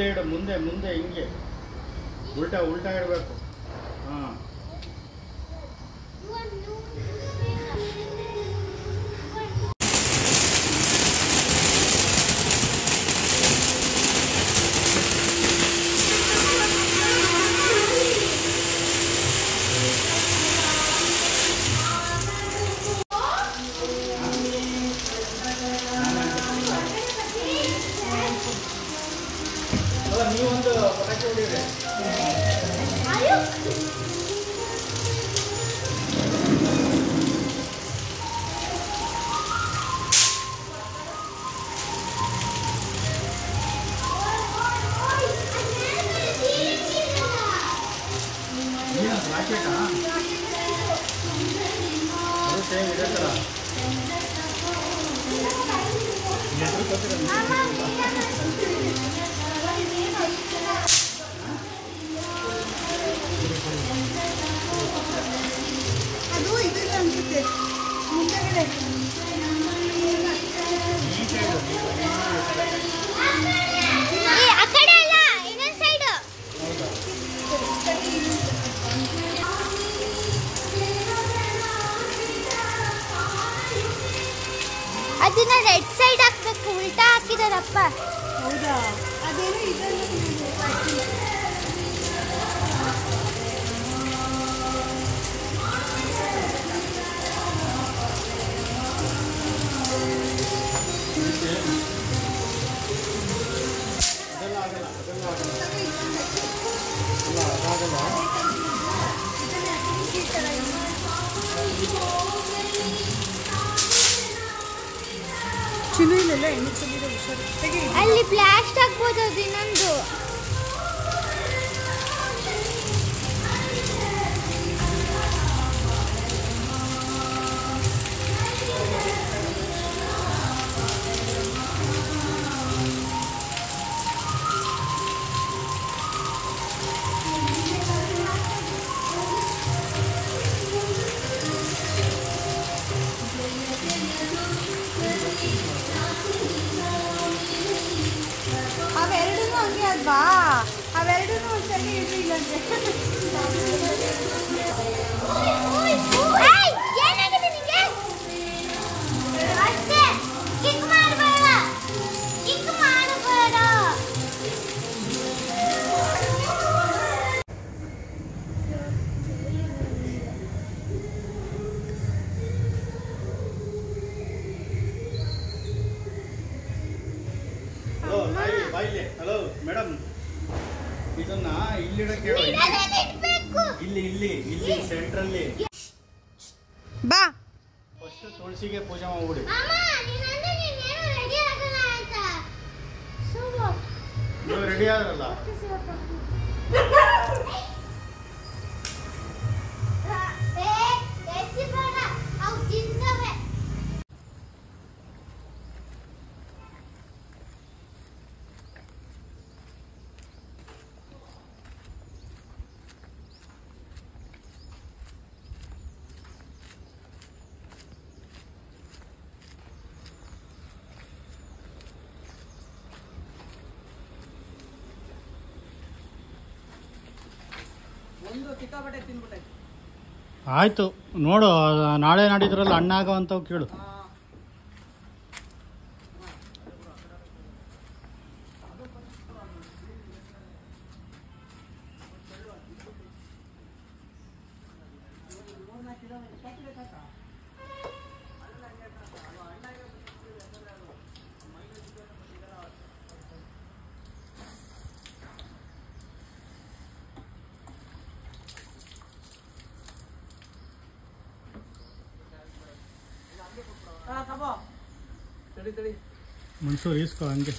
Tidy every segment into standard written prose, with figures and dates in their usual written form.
ಮುಂದೆ ಇಡು, ಮುಂದೆ ಮುಂದೆ ಹಿಂಗೆ ಉಲ್ಟಾ ಉಲ್ಟಾ ಇಡಬೇಕು. ಹಾಂ ನೀವೊಂದು ಪಟಾಕಿ ಹೊಡಿರಿ. ರಾಕೆಟಾ ಅದು ಸೇಮ್ ಇದೇ ಥರ ಅದು ಇದೆಲ್ಲ ಅನ್ಸುತ್ತೆ ಮುಂದೆಗಡೆ. ಆ ಕಡೆ ಅಲ್ಲ, ಇನ್ನೊಂದು ಸೈಡ್. ಅದನ್ನ ರೆಡ್ ಸೈಡ್ ಹಾಕ್ಬೇಕು, ಉಲ್ಟಾ ಹಾಕಿದಾರಪ್ಪ. ಹೌದಾ? ಅದೇನೋ ಇದೆಲ್ಲ ಚಿನ್ನು ಇಲ್ಲೆಲ್ಲ ಹೆಣ್ಣು ಚೆಲ್ಲಿದೆ. ಹುಷಾರು. ಅಲ್ಲಿ ಬ್ಲಾಸ್ಟ್ ಆಗ್ಬೋದು ಅದು ಇನ್ನೊಂದು. ಅವೆರಡೂ ಹಂಗೆ ಅಲ್ವಾ? ಅವೆರಡೂ ಒಂದ್ಸರಿ ಇರಲಿಲ್ಲ ಅಂದ್ರೆ ಏನಾಗಿದೆ ನಿಂಗೆ? ಅಷ್ಟೇ, ಕಿಕ್ ಮಾಡಬೇಡ, ಕಿಕ್ ಮಾಡಬೇಡ. ಹಲೋ ತಾಯಿ ಬಾಯಿಲೆ. ಹಲೋ ಮೇಡಮ್, ಇದನ್ನ ಇಲ್ಲಿಡಕ್ಕೆ ಹೇಳು. ಇಲ್ಲಿ ಇಲ್ಲಿ ಇಲ್ಲಿ ಸೆಂಟ್ರಲ್ಲಿ ಬಾ. ಫಸ್ಟ್ ತುಳಸಿಗೆ ಪೂಜೆ ಮಾಡ್ಬಿಡಿ. ನೀವು ರೆಡಿ ಆದ್ರಲ್ಲ? ಆಯ್ತು ನೋಡು, ನಾಳೆ ನಾಡಿದ್ರಲ್ಲಿ ಹಣ್ಣಾಗವಂತವ್ ಕೇಳು. ಮನ್ಸೂರು ಈಸ್ಕೊ ಹಂಗೆ.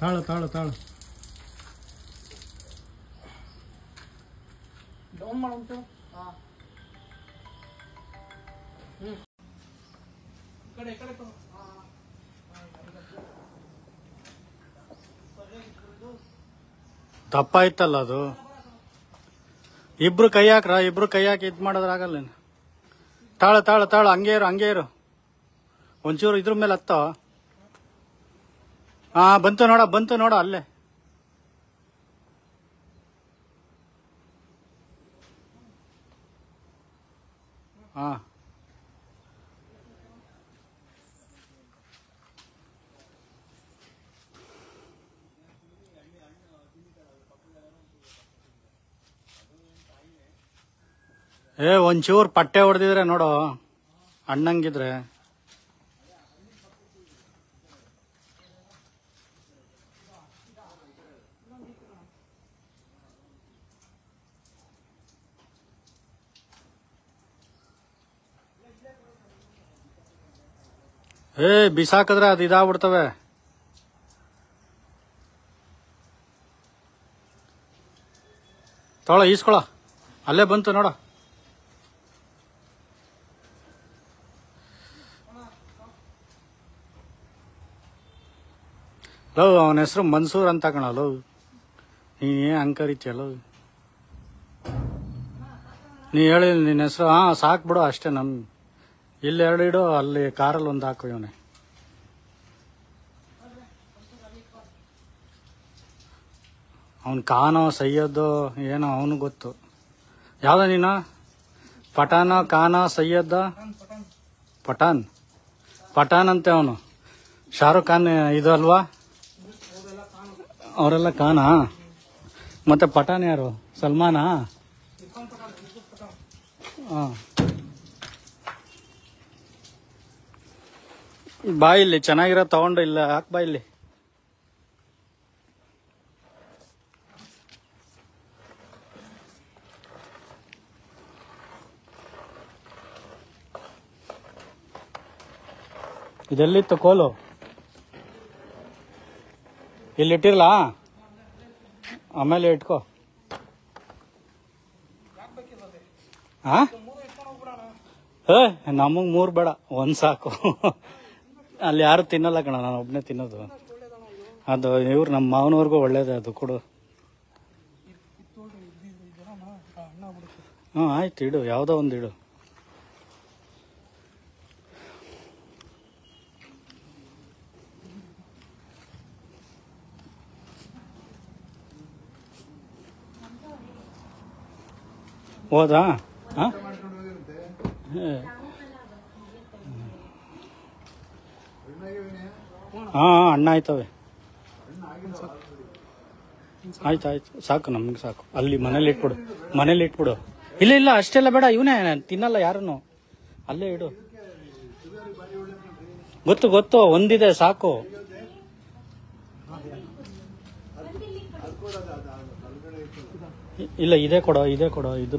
ತಾಳು ತಾಳು ತಾಳು. ದಪ್ಪ ಇತ್ತಲ್ಲ ಅದು. ಇಬ್ರು ಕೈ ಹಾಕ್ರ, ಇಬ್ರು ಕೈ ಹಾಕಿ ಇದ್ ಮಾಡೋದ್ರಾಗಲ್ಲ. ತಾಳು ತಾಳು ತಾಳು, ಹಂಗೆ ಇರು ಹಂಗೆ ಇರು. ಒಂಚೂರು ಇದ್ರ ಮೇಲೆ ಹತ್ತೋ. ಹಾ ಬಂತು ನೋಡ ಅಲ್ಲೇ. ಹಾ ಒಂಚೂರು ಪಟ್ಟೆ ಹೊಡೆದಿದ್ರೆ ನೋಡು ಅಣ್ಣಂಗಿದ್ರೆ. ಬಿಸಾಕಿದ್ರೆ ಅದು ಇದಾಗ್ಬಿಡ್ತವೆ. ತೊಗೊಳ ಈಸ್ಕೊಳ, ಅಲ್ಲೇ ಬಂತು ನೋಡ. ಲವ್ ಅವನ ಹೆಸರು ಮನ್ಸೂರ್ ಅಂತ ಕಣ. ಲವ್ ನೀನೇ ಅಂಕರಿತಿಯಲ್ಲ, ನೀ ಹೇಳಿ ನಿನ್ನ ಹೆಸರು. ಹಾ ಸಾಕ್ಬಿಡು ಅಷ್ಟೇ. ಇಲ್ಲಿ 2 ಇಡು, ಅಲ್ಲಿ ಕಾರಲ್ಲಿ 1 ಹಾಕು. ಇವನೇ ಅವನ್ ಖಾನೋ ಸೈಯದ್ದು ಏನೋ ಅವನು ಗೊತ್ತು. ಯಾವ್ದ ನೀನು ಪಠಾನ ಖಾನ ಸೈಯದ್ದ? ಪಠಾನ್ ಅಂತೆ ಅವನು. ಶಾರುಖ್ ಖಾನ್ ಇದು ಅಲ್ವಾ? ಅವರೆಲ್ಲ ಖಾನಾ? ಮತ್ತೆ ಪಠಾನ್ ಯಾರು? ಸಲ್ಮಾನಾ? ಹಾ ಬಾ ಇಲ್ಲಿ, ಚೆನ್ನಾಗಿರೋ ತಗೊಂಡು ಇಲ್ಲ ಹಾಕ್ ಬಾ ಇಲ್ಲಿ. ಇದೆಲ್ಲಿತ್ತು ಕೋಲು? ಇಲ್ಲಿಟ್ಟಿರ್ಲಾ? ಆಮೇಲೆ ಇಟ್ಕೋ. ಹಾ ನಮಗ್ 3 ಬೇಡ, 1 ಸಾಕು. ಅಲ್ಲಿ ಯಾರು ತಿನ್ನಲ್ಲ ಕಣ, ನಾನು ಒಬ್ನೇ ತಿನ್ನೋದು. ಅದು ಇವ್ರು ನಮ್ಮ ಮಾವನವ್ರಿಗೂ ಒಳ್ಳೇದೇ ಅದು ಕೊಡು. ಹ್ಞೂ ಆಯ್ತು ಇಡು, ಯಾವುದೋ ಒಂದು ಇಡು. ಹೋದಾ? ಹಾಂ ಹಾಂ ಅಣ್ಣ ಆಯ್ತವೆ. ಆಯ್ತು ಸಾಕು, ನಮ್ಗೆ ಸಾಕು. ಅಲ್ಲಿ ಮನೇಲಿ ಇಟ್ಬಿಡು. ಇಲ್ಲ ಅಷ್ಟೆಲ್ಲ ಬೇಡ, ಇವನೇ ತಿನ್ನಲ್ಲ ಯಾರನ್ನು. ಅಲ್ಲೇ ಇಡು. ಗೊತ್ತು ಒಂದಿದೆ ಸಾಕು. ಇಲ್ಲ ಇದೇ ಕೊಡೋ ಇದು.